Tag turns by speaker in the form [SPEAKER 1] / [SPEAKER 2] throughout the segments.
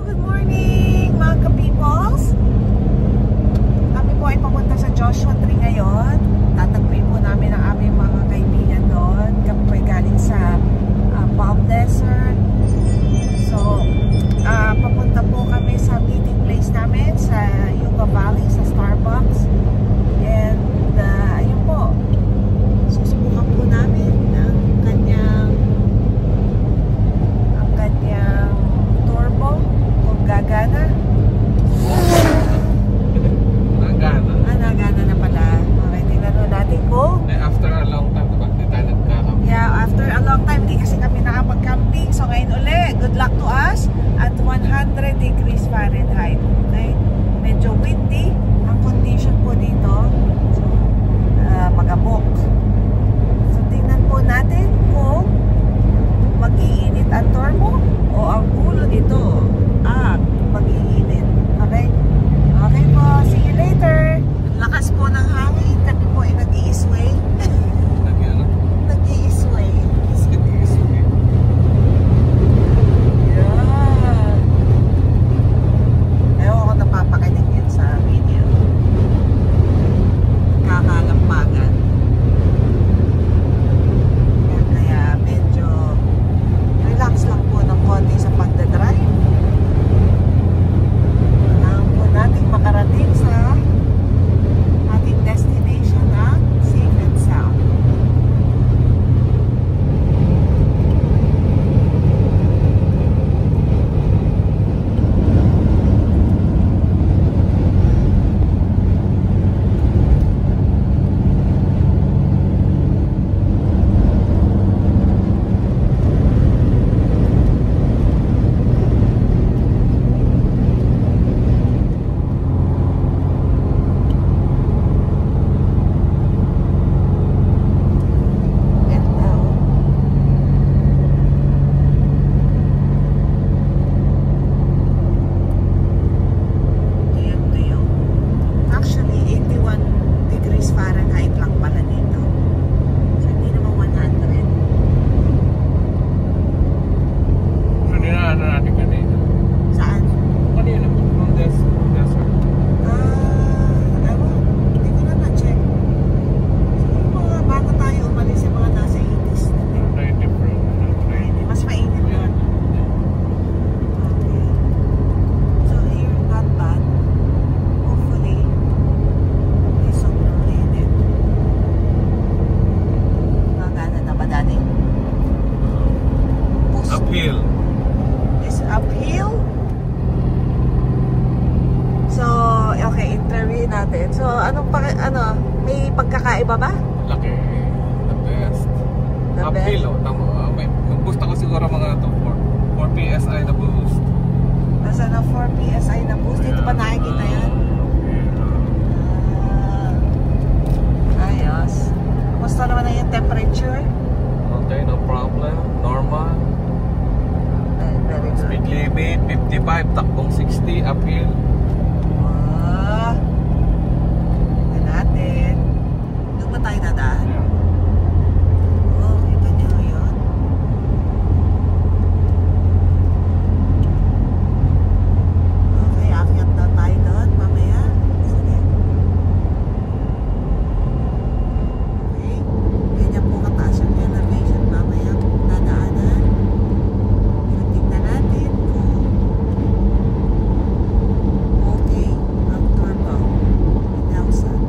[SPEAKER 1] Good morning mga ka-peoples. Kami po ay papunta sa Joshua Tree ngayon. Tatagpuin po namin ang aming mga kaibigan doon. Kami po ay galing sa Palm Desert. So, papunta po kami sa meeting place namin sa Yucca Valley, sa Starbucks. And, ayun po. Susubukan po namin ang kanyang turbo kung gagana.
[SPEAKER 2] Nagana.
[SPEAKER 1] Nagana na pala. Okay, tingnan natin kung
[SPEAKER 2] after a long time, diba? Hindi tayo nagkakamping.
[SPEAKER 1] yeah, after a long time, di kasi kami nakapag-camping. So ngayon ulit, good luck to us at 100 degrees Fahrenheit. Okay? Medyo windy ang condition po dito. So, magabok. So tingnan po natin kung mag-iinit ang turbo o ang ulo nito mag-iinit. Okay? Okay po. See you later. Lakas po ng hangin. Kami po ay nag-i-sway. Nag-i-sway. Yeah. Ewan ko napapakinig yun sa video. Kakalampagan. Kaya medyo relax lang po ng konti sa pagdadrive. Kailangan po natin makarating sa ating destination na safe and sound. So, may pagkakaiba ba?
[SPEAKER 2] Laki. The best. Uphill, yung boost ako siguro mga 4 PSI na boost.
[SPEAKER 1] Nasa na 4 PSI na boost? Dito pa nakikita yan? Ayos. Kumusta naman na yung temperature?
[SPEAKER 2] Okay, no problem. Normal.
[SPEAKER 1] Very good.
[SPEAKER 2] Speed limit, 55, takbong 60, uphill.
[SPEAKER 1] Natin. Doon ba tayo nadaan?
[SPEAKER 2] Yeah.
[SPEAKER 1] Oh, kita nyo yun. Okay, akyat na tayo doon mamaya. Sige. Okay. Ganyan po kataas yung elevation mamaya nadaanan. Tingnan natin kung okay ang turbo. Nelson.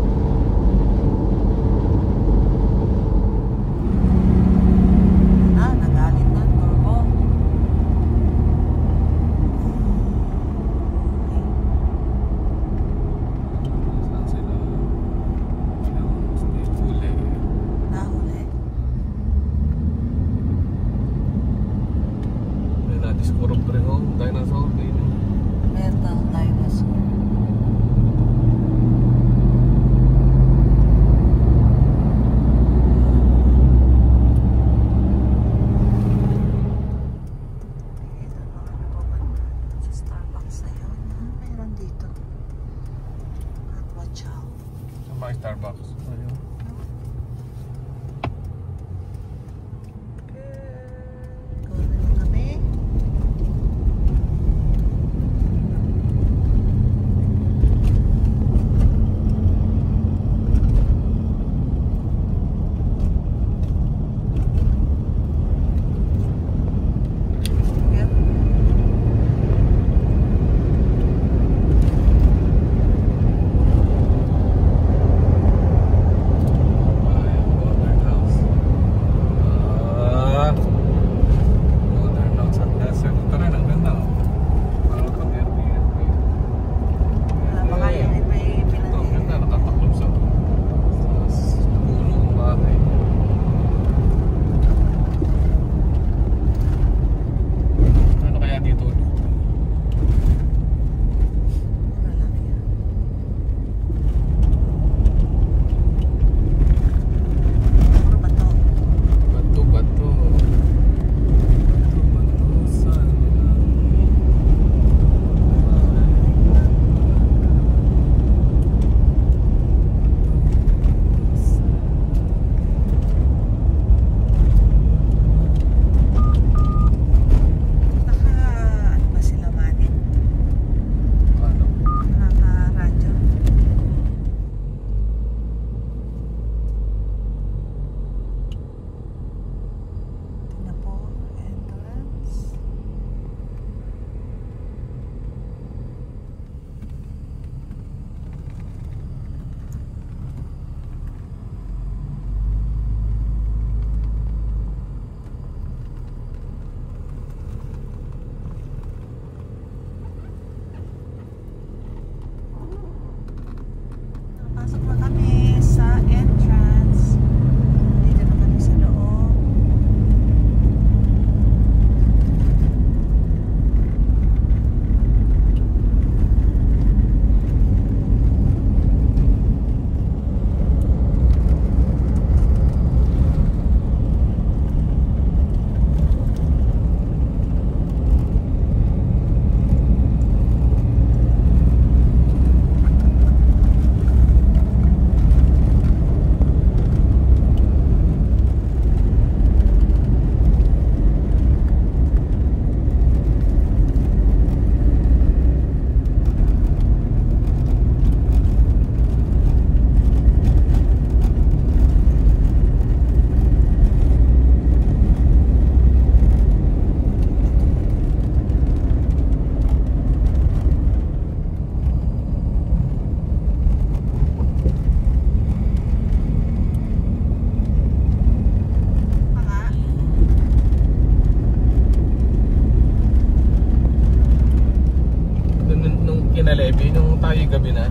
[SPEAKER 2] gabi na.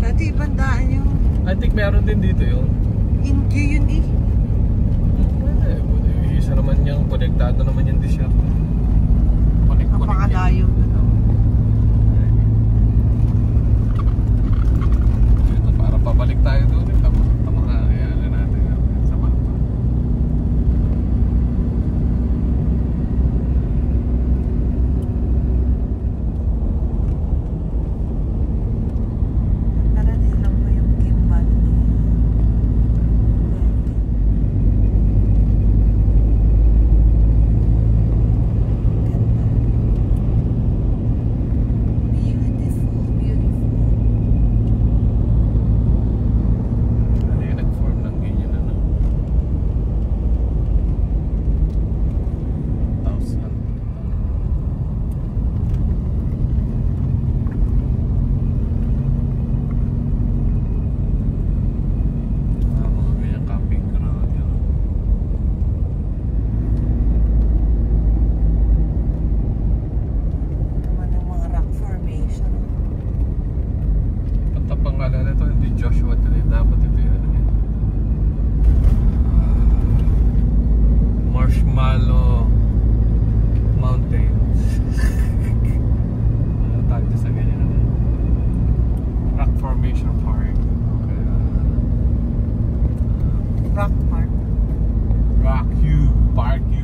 [SPEAKER 1] Dati ibang daan yun.
[SPEAKER 2] I think meron din dito yun.
[SPEAKER 1] Hindi yun eh.
[SPEAKER 2] Isa naman yung konektado naman yung disyerto.
[SPEAKER 1] Napakalayo na no.
[SPEAKER 2] Ito, para pabalik tayo doon. Tama ka, ayan natin sa mapa.
[SPEAKER 1] Narating lang mo yung gimbal. Marshmallow Mountains. Tagto sa ganyan na. Rock Formation Park. Okay. Rock Park.
[SPEAKER 2] Rock you, Park you.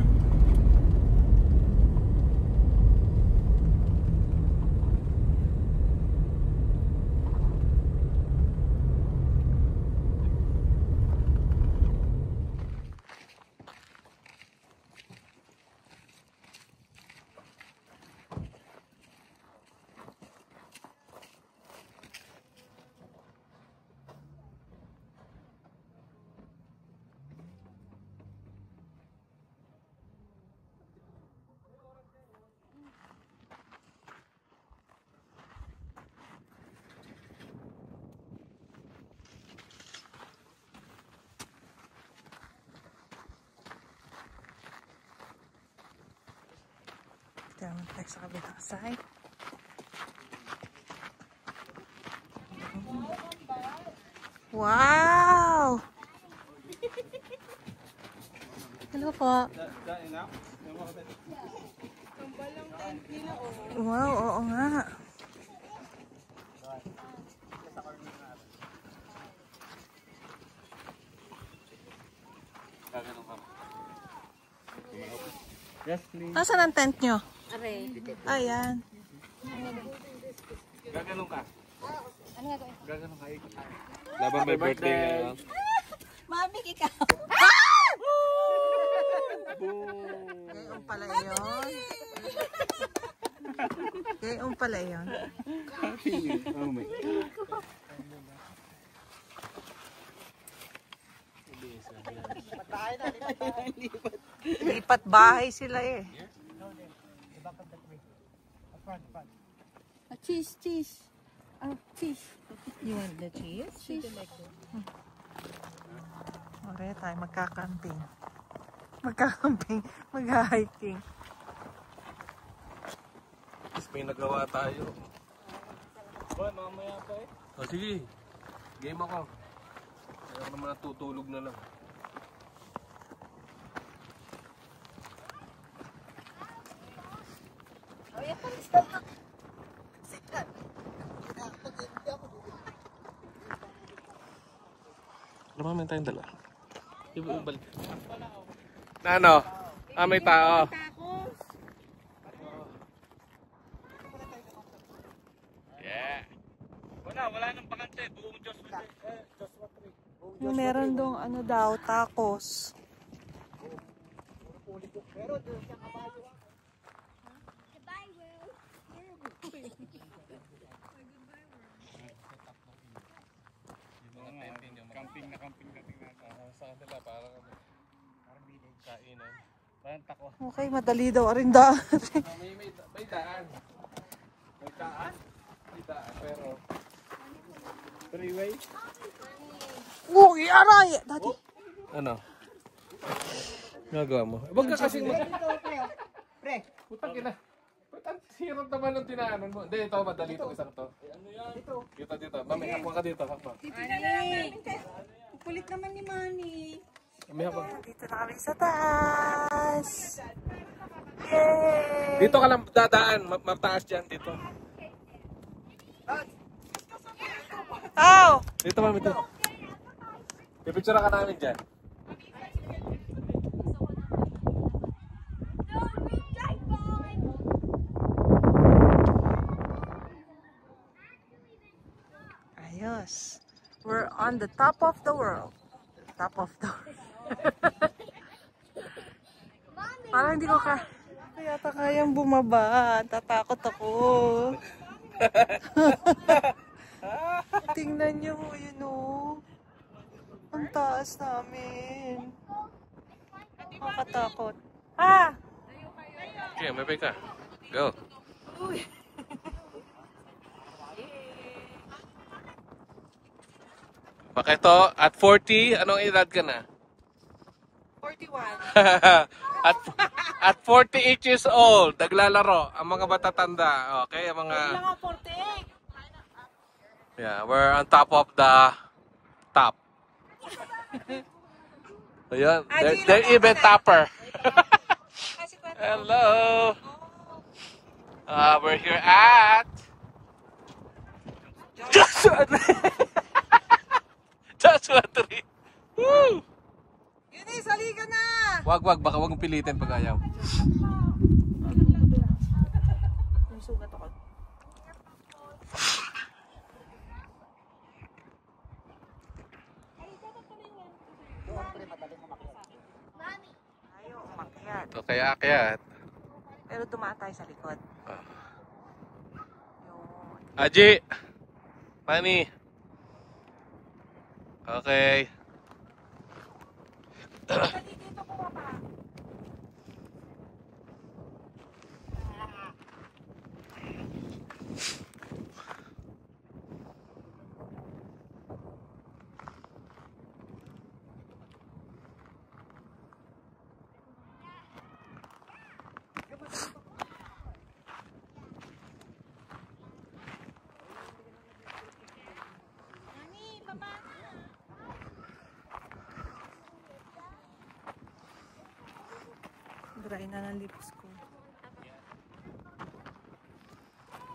[SPEAKER 1] Ito naman tayo sa kabilang side. Wow! Hello po. Wow, oo nga.
[SPEAKER 2] Yes, please.
[SPEAKER 1] Nasaan ang tent nyo? Ayan.
[SPEAKER 2] Gaganong ka? Ano nga gawin? Gaganong ka. Laban may birthday ngayon.
[SPEAKER 1] Mami, ikaw. Gayon pala yun. Gayon pala yun.
[SPEAKER 2] Oh my.
[SPEAKER 1] Lipat bahay sila eh.
[SPEAKER 3] Cheese, cheese. Oh, cheese. You want the cheese? Cheese.
[SPEAKER 1] Okay tayo, magkakamping. Magkakamping, mag-hiking.
[SPEAKER 2] Tapos may nagawa tayo. Boy, mamaya pa eh. Oh, sige. Game ako. Kaya naman natutulog na lang. Naman tayong dala. Ibalik. Na ano? Ah, may tao. Yeah. Wala nang bakante. Buong Joshua 3.
[SPEAKER 1] Yung meron dong ano daw, tacos.
[SPEAKER 2] Camping na camping natin sa kanila parang kainan. Parang takwa.
[SPEAKER 1] Okay, madali daw rin daan.
[SPEAKER 2] May daan. May daan? May daan, pero freeway?
[SPEAKER 1] Uy, aray! Daddy.
[SPEAKER 2] Ano? Nagawa mo? Huwag ka kasing Pre! Putang ina. Sirap naman ng tinaanan mo. Hindi, ito madali ito isang to. Ano yan? Dito. Mami, hakwa ka dito. Hakwa.
[SPEAKER 3] Kulit naman ni Manny.
[SPEAKER 2] Mami, hakwa.
[SPEAKER 1] Dito na kami sa taas. Yay!
[SPEAKER 2] Dito ka lang dadaan. Mataas dyan dito.
[SPEAKER 1] Oh!
[SPEAKER 2] Dito, mami, dito. Pipicture ka namin dyan.
[SPEAKER 1] Ayos. We're on the top of the world. Top of the world. Parang hindi ko kaya kayang bumaba. Tatakot ako. Tingnan niyo, yun o. Ang taas namin. Nakakatakot. Ah!
[SPEAKER 2] Okay, may ka. Go. Bakit to? At 40, anong edad ka na?
[SPEAKER 1] 41.
[SPEAKER 2] at 48 years old, naglalaro ang mga matatanda. Okay, ang mga...
[SPEAKER 1] Mga 48.
[SPEAKER 2] Yeah, we're on top of the top. Ayan, they're even topper. Hello. We're here at Joshua Tree. Woo!
[SPEAKER 1] Yunis, halika na!
[SPEAKER 2] Wag, baka wag mong pilitin pag ayaw.
[SPEAKER 1] May sugat ako. Ayaw umakyat.
[SPEAKER 2] So, kaya akyat.
[SPEAKER 1] Pero dumaan tayo sa likod.
[SPEAKER 2] Ah.
[SPEAKER 1] Yun.
[SPEAKER 2] Aji! Manny! Okay.
[SPEAKER 1] Dry na ng lips ko.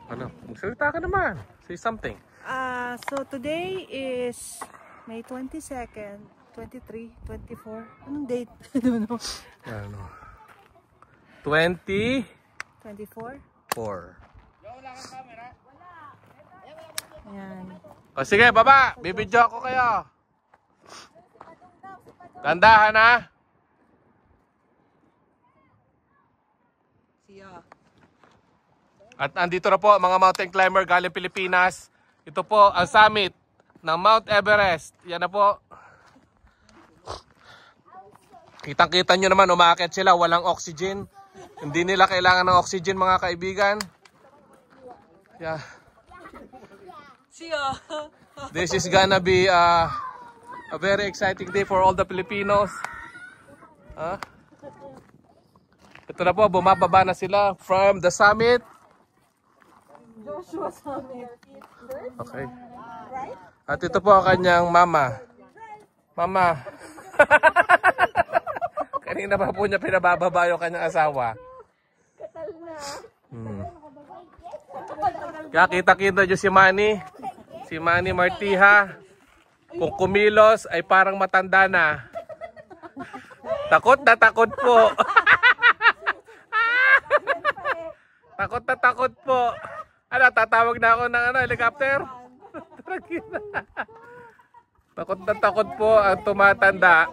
[SPEAKER 2] Ano? Magsalita ka naman. Say something.
[SPEAKER 1] So today is May 22nd, 23, 24. Anong date? I don't know.
[SPEAKER 2] Ano? 24.
[SPEAKER 1] 24? Ayan.
[SPEAKER 2] O sige, baba. Bibidyo ako kayo. Tandahan ha.
[SPEAKER 1] Siya.
[SPEAKER 2] At andito na po mga mountain climber galing Pilipinas. Ito po ang summit ng Mount Everest. Yan na po. Kitang-kita nyo naman, umaakit sila. Walang oxygen. Hindi nila kailangan ng oxygen mga kaibigan. Yeah.
[SPEAKER 1] Siya.
[SPEAKER 2] This is gonna be a very exciting day for all the Filipinos. Ito na po, bumababa na sila from the summit.
[SPEAKER 1] Joshua Summit.
[SPEAKER 2] Okay. At ito po ang kanyang mama. Mama. Kanina pa po niya pinabababa yung kanyang asawa. Kaya kita-kita nyo si Manny. Si Manny Martiha. Kung kumilos ay parang matanda na. Takot na takot po. Takot na takot po. Ano, tatawag na ako ng helicopter? Takot na takot po ang tumatanda.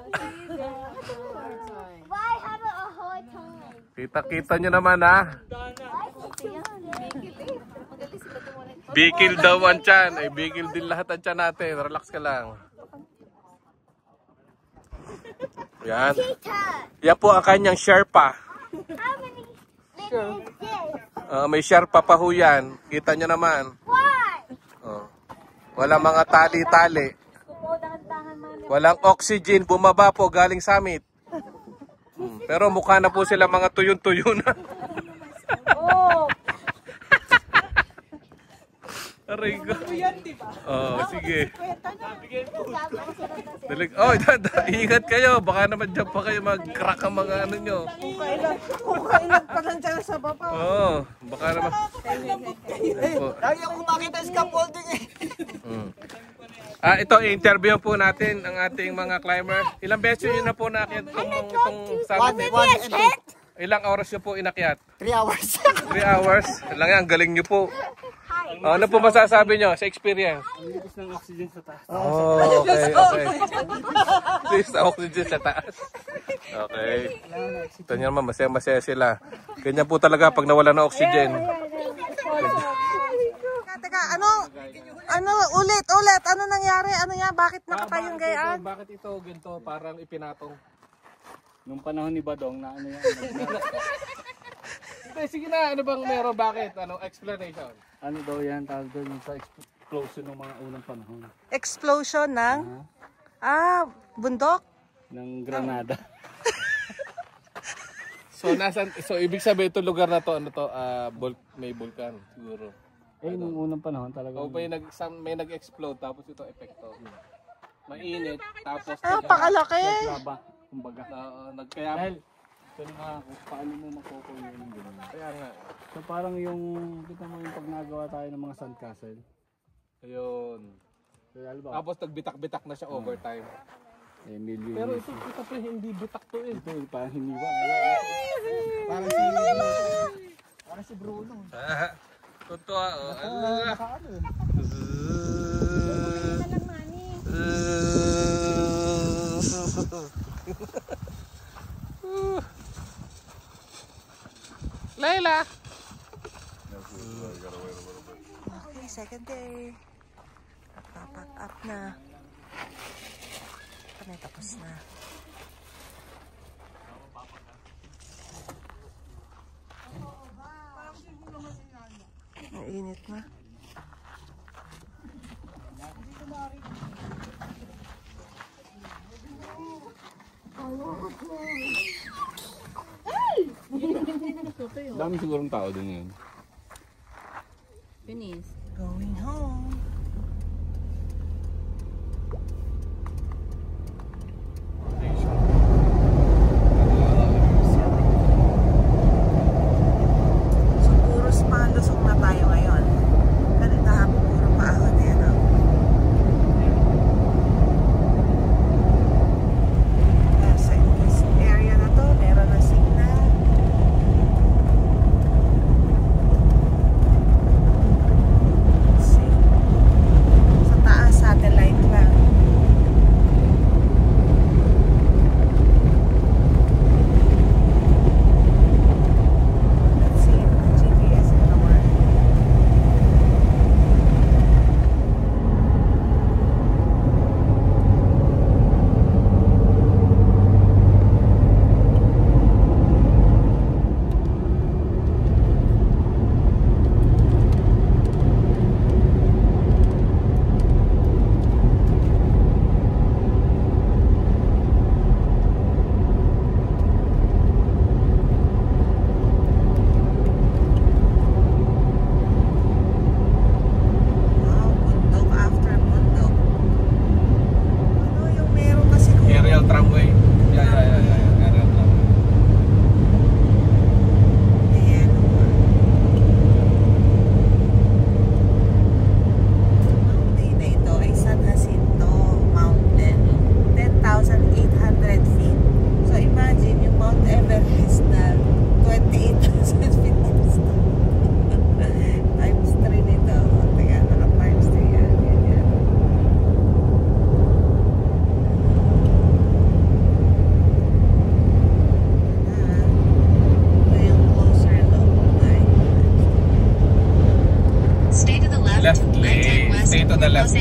[SPEAKER 2] Kita-kita nyo naman ha. Bikil daw ang tiyan. Ay, bikil din lahat ang tiyan natin. Relax ka lang. Yan. Yan po ang kanyang Sherpa. May Sherpa pa ho yan. Kita nyo naman. Walang mga tali-tali. Walang oxygen. Bumaba po galing summit. Pero mukha na po sila mga tuyon-tuyo na. Aray ko.
[SPEAKER 1] Yan, di ba?
[SPEAKER 2] Oo, sige. Oh, ingat kayo. Baka naman dyan pa kayo mag-crack ang mga ano nyo.
[SPEAKER 1] Kung kailan pa nandiyan sa baba.
[SPEAKER 2] Oo, baka naman.
[SPEAKER 4] Lagi ako makita scaffolding eh.
[SPEAKER 2] Ito, i-interview po natin ang ating mga climber. Ilang beses yun na po naakyat itong summit? Ilang oras nyo po inakyat?
[SPEAKER 4] 3 hours.
[SPEAKER 2] 3 hours? Lang yan, galing nyo po. Ano po masasabi nyo sa experience?
[SPEAKER 4] Linis ng oxygen sa taas.
[SPEAKER 2] Oh, okay, okay. Linis ng oxygen sa taas. Okay. Ito nyo naman, masaya-masaya sila. Ganyan po talaga pag nawala ng oxygen.
[SPEAKER 1] Teka, ano, ulit, ano nangyari? Ano yan? Bakit nakatayong gayaan?
[SPEAKER 2] Bakit ito ganito parang ipinatong?
[SPEAKER 4] Nung panahon ni Badong na ano yan.
[SPEAKER 2] Sige na, ano bang meron? Bakit? Ano explanation?
[SPEAKER 4] Ano daw yan, tawag doon yung sa explosion ng mga unang panahon.
[SPEAKER 1] Explosion ng? Bundok?
[SPEAKER 4] Ng Granada.
[SPEAKER 2] So ibig sabihin itong lugar na to, ano to, may vulkan siguro.
[SPEAKER 4] Nung unang panahon talaga.
[SPEAKER 2] O may nag-explode tapos ito epekto. Mainit tapos
[SPEAKER 1] Pakalaki.
[SPEAKER 4] Laba, kumbaga.
[SPEAKER 2] Kaya
[SPEAKER 4] Dahil, ito nga, paano mo makukuha yun ng gano'n.
[SPEAKER 2] kaya nga.
[SPEAKER 4] So parang kita mo yung pag nagawa tayo ng mga sandcastle.
[SPEAKER 2] Ayun.
[SPEAKER 4] So, ba?
[SPEAKER 2] Tapos nagbitak-bitak na siya overtime.
[SPEAKER 4] Million.
[SPEAKER 2] Pero ito pa hindi bitak to eh.
[SPEAKER 4] Ito, parang hiniwa. Parang si Bruno.
[SPEAKER 2] Totoo
[SPEAKER 4] Nakaano eh.
[SPEAKER 2] Layla.
[SPEAKER 1] Okay, second day. Nagpapack up na. Kami tapos na. Ang init na.
[SPEAKER 4] Dami sigurong tao din yun.
[SPEAKER 3] Finish.
[SPEAKER 1] Going home. So, puro palusok na tayo ngayon. Kanina hapon puro paahon yan. Sa this area na to, meron na signal. Sa taas, satellite lang. Let's see if the GPS is gonna work. Wow, bundok after bundok. Ano yung meron kasi kung
[SPEAKER 2] Aerial tramway. Yeah. Aerial tramway.
[SPEAKER 1] ayan. Mountain na ito ay San Jacinto Mountain. 10,800 feet. So imagine yung Mount Everest na 28,000 feet. Times 3 nito. Teka, naka-times 3 yan. Ganyan. Ito yung closer look.
[SPEAKER 5] Stay to the left,
[SPEAKER 2] Left lane.
[SPEAKER 5] and west,
[SPEAKER 2] Stay to the left.
[SPEAKER 5] Los